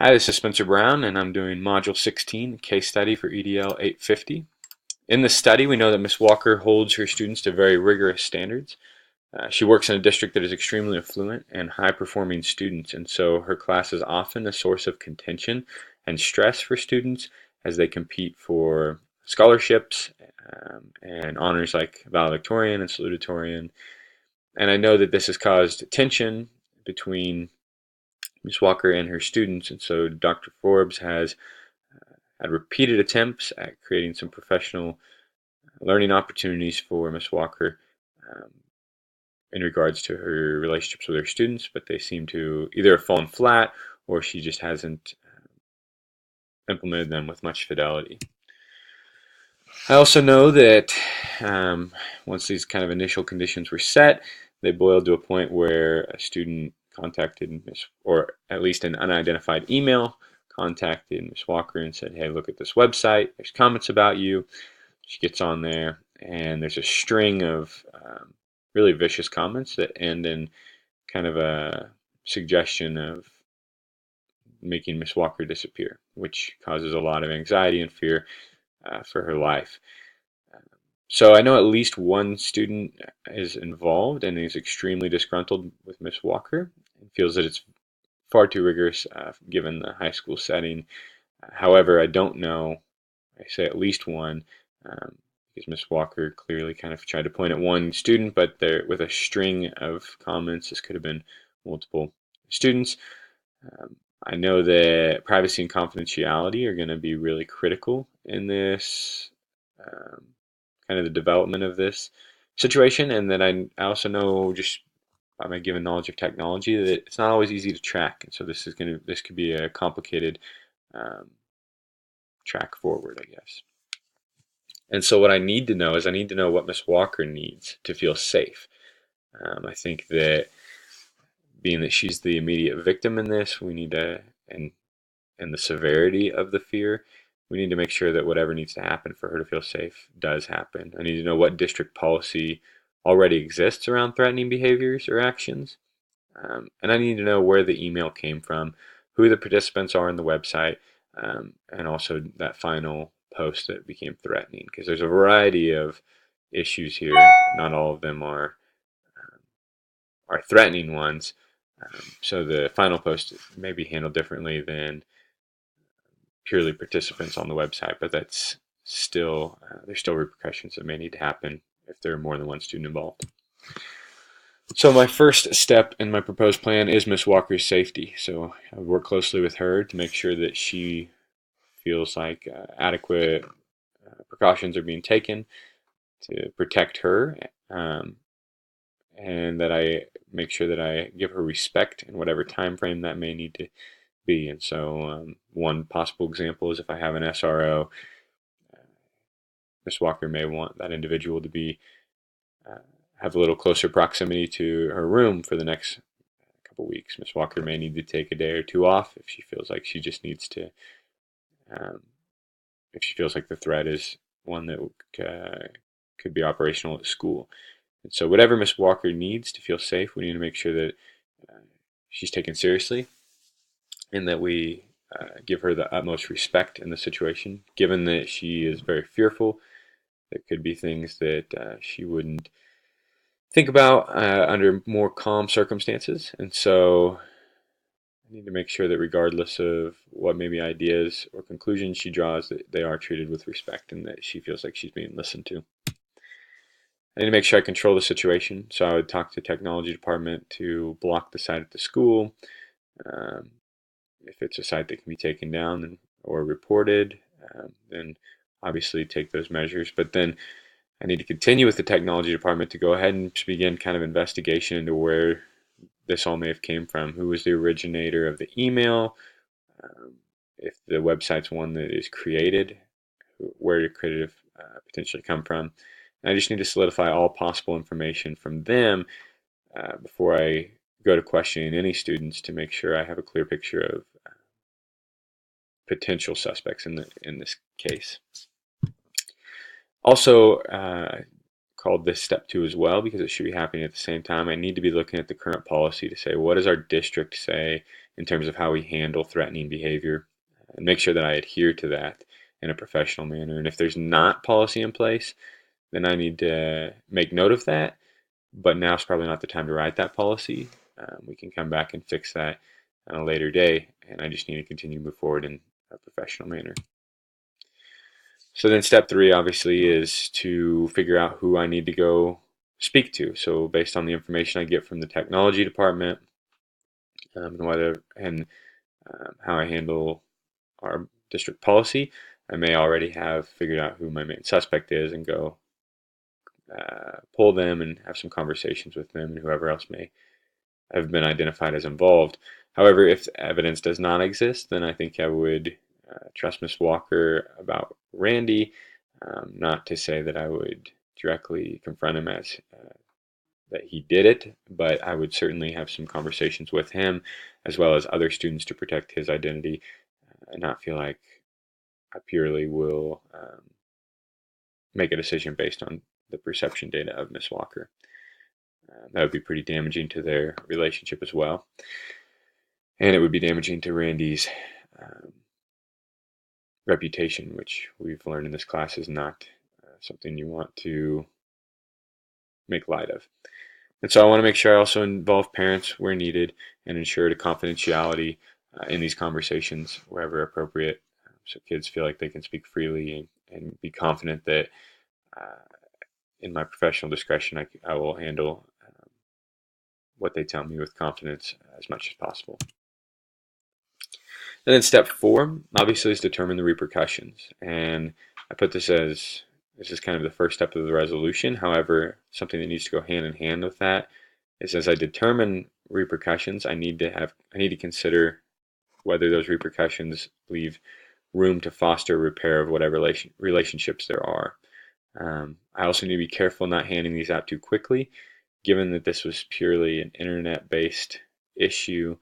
Hi, this is Spencer Brown, and I'm doing Module 16, Case Study for EDL 850. In this study, we know that Ms. Walker holds her students to very rigorous standards. She works in a district that is extremely affluent and high-performing students, and so her class is often a source of contention and stress for students as they compete for scholarships and honors like valedictorian and salutatorian. And I know that this has caused tension between Ms. Walker and her students, and so Dr. Forbes has had repeated attempts at creating some professional learning opportunities for Ms. Walker um, in regards to her relationships with her students, but they seem to either have fallen flat or she just hasn't implemented them with much fidelity. I also know that once these kind of initial conditions were set, they boiled to a point where a student contacted Ms. or at least an unidentified email contacted Ms. Walker and said, hey, look at this website. There's comments about you. She gets on there, and there's a string of really vicious comments that end in kind of a suggestion of making Miss Walker disappear, which causes a lot of anxiety and fear for her life. So I know at least one student is involved and is extremely disgruntled with Miss Walker and feels that it's far too rigorous given the high school setting. However, I don't know, I say at least one, because Miss Walker clearly kind of tried to point at one student, but there with a string of comments, this could have been multiple students. Um, I know that privacy and confidentiality are going to be really critical in this um, kind of the development of this situation, and that I also know just by my given knowledge of technology that it's not always easy to track, and so this could be a complicated um, track forward, I guess. And so what I need to know is I need to know what Miss Walker needs to feel safe. I think that being that she's the immediate victim in this, we need to and the severity of the fear, we need to make sure that whatever needs to happen for her to feel safe does happen. I need to know what district policy already exists around threatening behaviors or actions. And I need to know where the email came from, who the participants are in the website, and also that final post that became threatening. Because there's a variety of issues here. Not all of them are threatening ones. So the final post may be handled differently than purely participants on the website, but that's still there's still repercussions that may need to happen if there are more than one student involved. So my first step in my proposed plan is Miss Walker's safety. So I work closely with her to make sure that she feels like adequate precautions are being taken to protect her, and that I make sure that I give her respect in whatever time frame that may need to be. And so one possible example is if I have an SRO, Miss Walker may want that individual to be uh, have a little closer proximity to her room for the next couple weeks. Miss Walker may need to take a day or two off if she feels like she just needs to, um, if she feels like the threat is one that could be operational at school. And so, whatever Miss Walker needs to feel safe, we need to make sure that uh, she's taken seriously and that we give her the utmost respect in the situation, given that she is very fearful. There could be things that she wouldn't think about under more calm circumstances. And so I need to make sure that regardless of what maybe ideas or conclusions she draws, that they are treated with respect and that she feels like she's being listened to. I need to make sure I control the situation. So I would talk to the technology department to block the site at the school. Um, if it's a site that can be taken down or reported, then obviously take those measures. But then I need to continue with the technology department to go ahead and begin kind of investigation into where this all may have came from. Who was the originator of the email? If the website's one that is created, where could it have potentially come from? And I just need to solidify all possible information from them before I go to questioning any students to make sure I have a clear picture of potential suspects in this case. Also, called this step 2 as well because it should be happening at the same time. I need to be looking at the current policy to say, what does our district say in terms of how we handle threatening behavior, and make sure that I adhere to that in a professional manner. And if there's not policy in place, then I need to make note of that. But now is probably not the time to write that policy. We can come back and fix that on a later day, and I just need to continue to move forward in a professional manner. So then step 3 obviously is to figure out who I need to go speak to. So based on the information I get from the technology department, and how I handle our district policy, I may already have figured out who my main suspect is and go pull them and have some conversations with them and whoever else may have been identified as involved. However, if evidence does not exist, then I think I would trust Ms. Walker about Randy. Not to say that I would directly confront him as that he did it, but I would certainly have some conversations with him as well as other students to protect his identity and not feel like I purely will make a decision based on the perception data of Ms. Walker. That would be pretty damaging to their relationship as well. And it would be damaging to Randy's reputation, which we've learned in this class is not something you want to make light of. And so I want to make sure I also involve parents where needed and ensure the confidentiality in these conversations wherever appropriate, so kids feel like they can speak freely and be confident that in my professional discretion I will handle what they tell me with confidence as much as possible. And then step 4, obviously, is determine the repercussions. And I put this as this is kind of the first step of the resolution. However, something that needs to go hand in hand with that is as I determine repercussions, I need to consider whether those repercussions leave room to foster repair of whatever relationships there are. I also need to be careful not handing these out too quickly, given that this was purely an internet-based issue.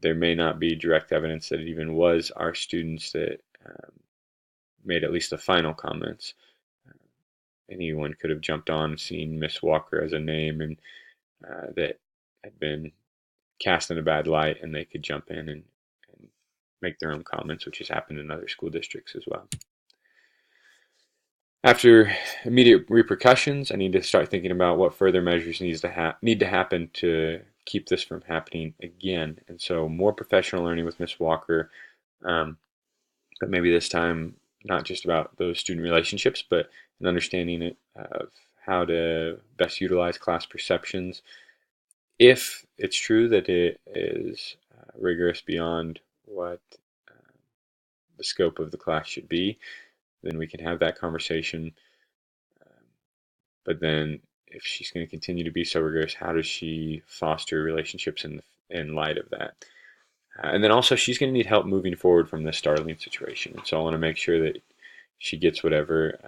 There may not be direct evidence that it even was our students that made at least the final comments. Anyone could have jumped on and seen Miss Walker as a name and that had been cast in a bad light, and they could jump in and make their own comments, which has happened in other school districts as well. After immediate repercussions, I need to start thinking about what further measures need to happen to keep this from happening again. And so more professional learning with Miss Walker, but maybe this time not just about those student relationships, but an understanding of how to best utilize class perceptions. If it's true that it is rigorous beyond what the scope of the class should be, then we can have that conversation. But then if she's going to continue to be so rigorous, how does she foster relationships in light of that? And then also she's going to need help moving forward from this startling situation. And so I want to make sure that she gets whatever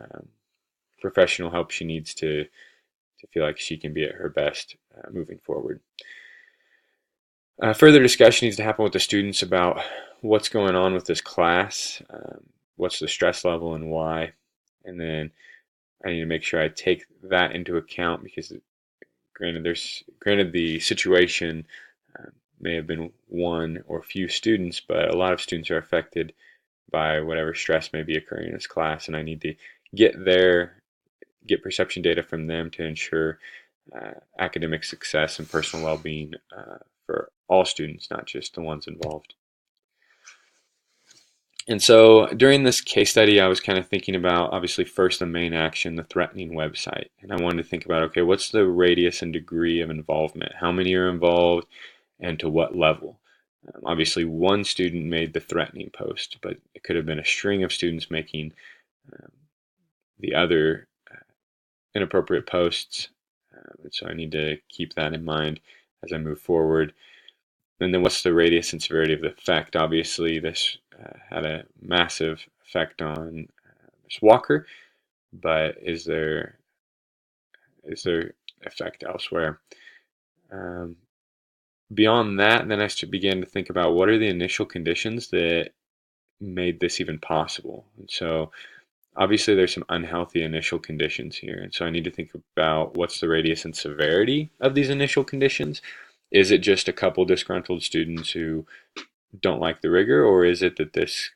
professional help she needs to feel like she can be at her best moving forward. Further discussion needs to happen with the students about what's going on with this class, what's the stress level and why, and then I need to make sure I take that into account because granted the situation may have been one or few students, but a lot of students are affected by whatever stress may be occurring in this class, and I need to get perception data from them to ensure academic success and personal well-being for all students, not just the ones involved. And so during this case study, I was kind of thinking about, obviously, first the main action, the threatening website. And I wanted to think about, okay, what's the radius and degree of involvement? How many are involved and to what level? Obviously, one student made the threatening post, but it could have been a string of students making the other inappropriate posts. And so I need to keep that in mind as I move forward. And then what's the radius and severity of the effect? Obviously, this had a massive effect on Ms. Walker, but is there effect elsewhere? Beyond that, then I began to think about what are the initial conditions that made this even possible. And so Obviously, there's some unhealthy initial conditions here, and so I need to think about what's the radius and severity of these initial conditions. Is it just a couple disgruntled students who don't like the rigor, or is it that this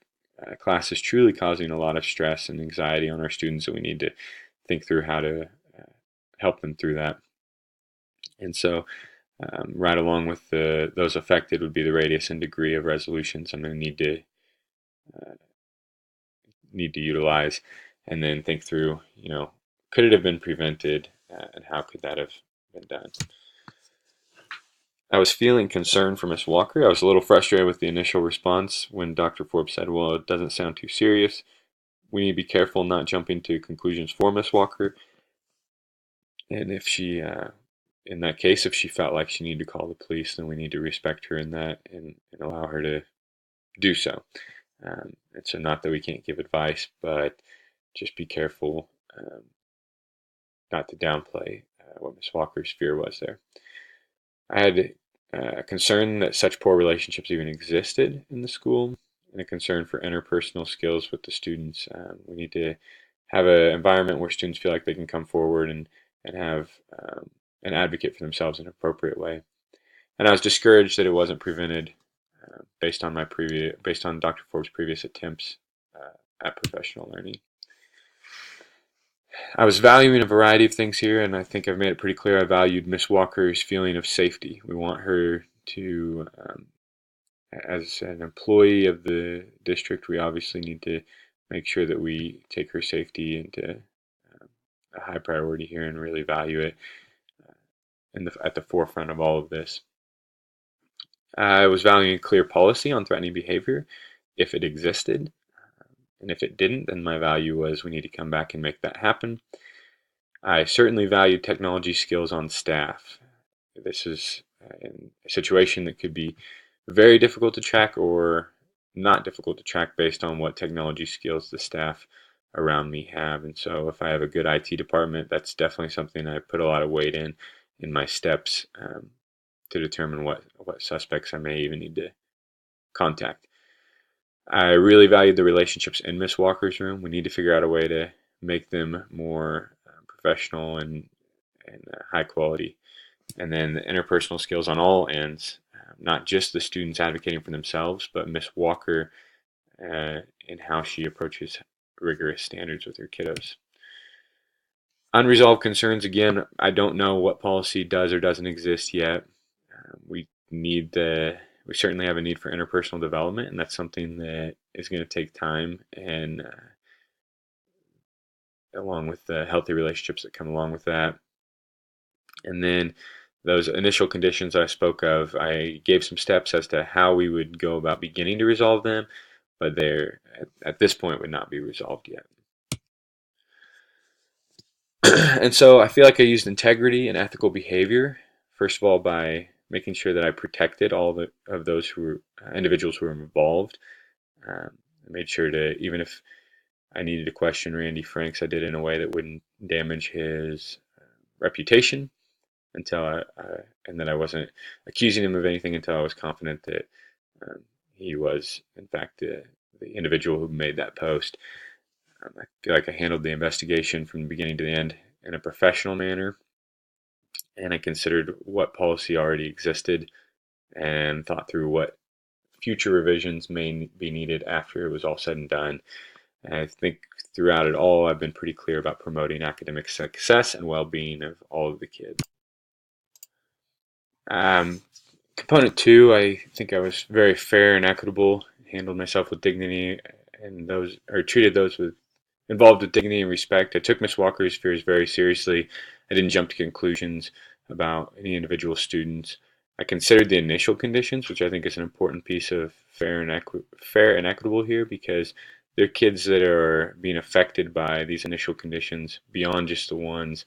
class is truly causing a lot of stress and anxiety on our students, and we need to think through how to help them through that? And so, right along with those affected would be the radius and degree of resolutions I'm going to uh, need to utilize, and then think through, could it have been prevented, and how could that have been done? I was feeling concerned for Miss Walker. I was a little frustrated with the initial response when Dr. Forbes said, well, it doesn't sound too serious. We need to be careful not jumping to conclusions for Miss Walker. And if she, in that case, if she felt like she needed to call the police, then we need to respect her in that and allow her to do so. And so not that we can't give advice, but just be careful not to downplay what Miss Walker's fear was there. I had a concern that such poor relationships even existed in the school, and a concern for interpersonal skills with the students. We need to have an environment where students feel like they can come forward and have an advocate for themselves in an appropriate way. And I was discouraged that it wasn't prevented based on Dr. Forbes' previous attempts at professional learning. I was valuing a variety of things here, and I think I've made it pretty clear I valued Miss Walker's feeling of safety. We want her to, as an employee of the district, we obviously need to make sure that we take her safety into a high priority here and really value it at the forefront of all of this. I was valuing clear policy on threatening behavior if it existed. And if it didn't, then my value was we need to come back and make that happen. I certainly valued technology skills on staff. This is in a situation that could be very difficult to track or not difficult to track based on what technology skills the staff around me have. And so if I have a good IT department, that's definitely something I put a lot of weight in my steps to determine what suspects I may even need to contact. I really valued the relationships in Miss Walker's room. We need to figure out a way to make them more professional and high quality. And then the interpersonal skills on all ends, not just the students advocating for themselves, but Miss Walker in how she approaches rigorous standards with her kiddos. Unresolved concerns, again, I don't know what policy does or doesn't exist yet. We certainly have a need for interpersonal development, and that's something that is going to take time, and along with the healthy relationships that come along with that. And then those initial conditions I spoke of, I gave some steps as to how we would go about beginning to resolve them, but they're at this point would not be resolved yet. And so I feel like I used integrity and ethical behavior, first of all, by making sure that I protected all of those who were individuals who were involved. I made sure to, even if I needed to question Randy Franks, I did it in a way that wouldn't damage his reputation and that I wasn't accusing him of anything until I was confident that he was, in fact, the individual who made that post. I feel like I handled the investigation from the beginning to the end in a professional manner, and I considered what policy already existed and thought through what future revisions may be needed after it was all said and done. And I think throughout it all, I've been pretty clear about promoting academic success and well-being of all of the kids. Component 2, I think I was very fair and equitable, handled myself with dignity, and treated those involved with dignity and respect. I took Miss Walker's fears very seriously. I didn't jump to conclusions about any individual students. I considered the initial conditions, which I think is an important piece of fair and equitable here, because there are kids that are being affected by these initial conditions beyond just the ones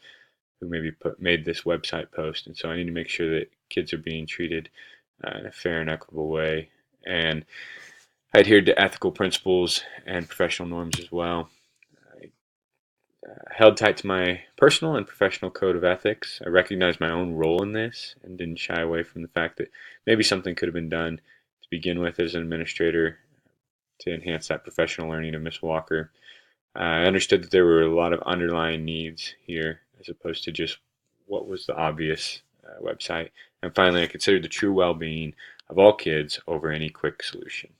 who maybe made this website post. And so I need to make sure that kids are being treated in a fair and equitable way. And I adhered to ethical principles and professional norms as well. I held tight to my personal and professional code of ethics. I recognized my own role in this and didn't shy away from the fact that maybe something could have been done to begin with as an administrator to enhance that professional learning of Miss Walker. I understood that there were a lot of underlying needs here as opposed to just what was the obvious website. And finally, I considered the true well-being of all kids over any quick solution.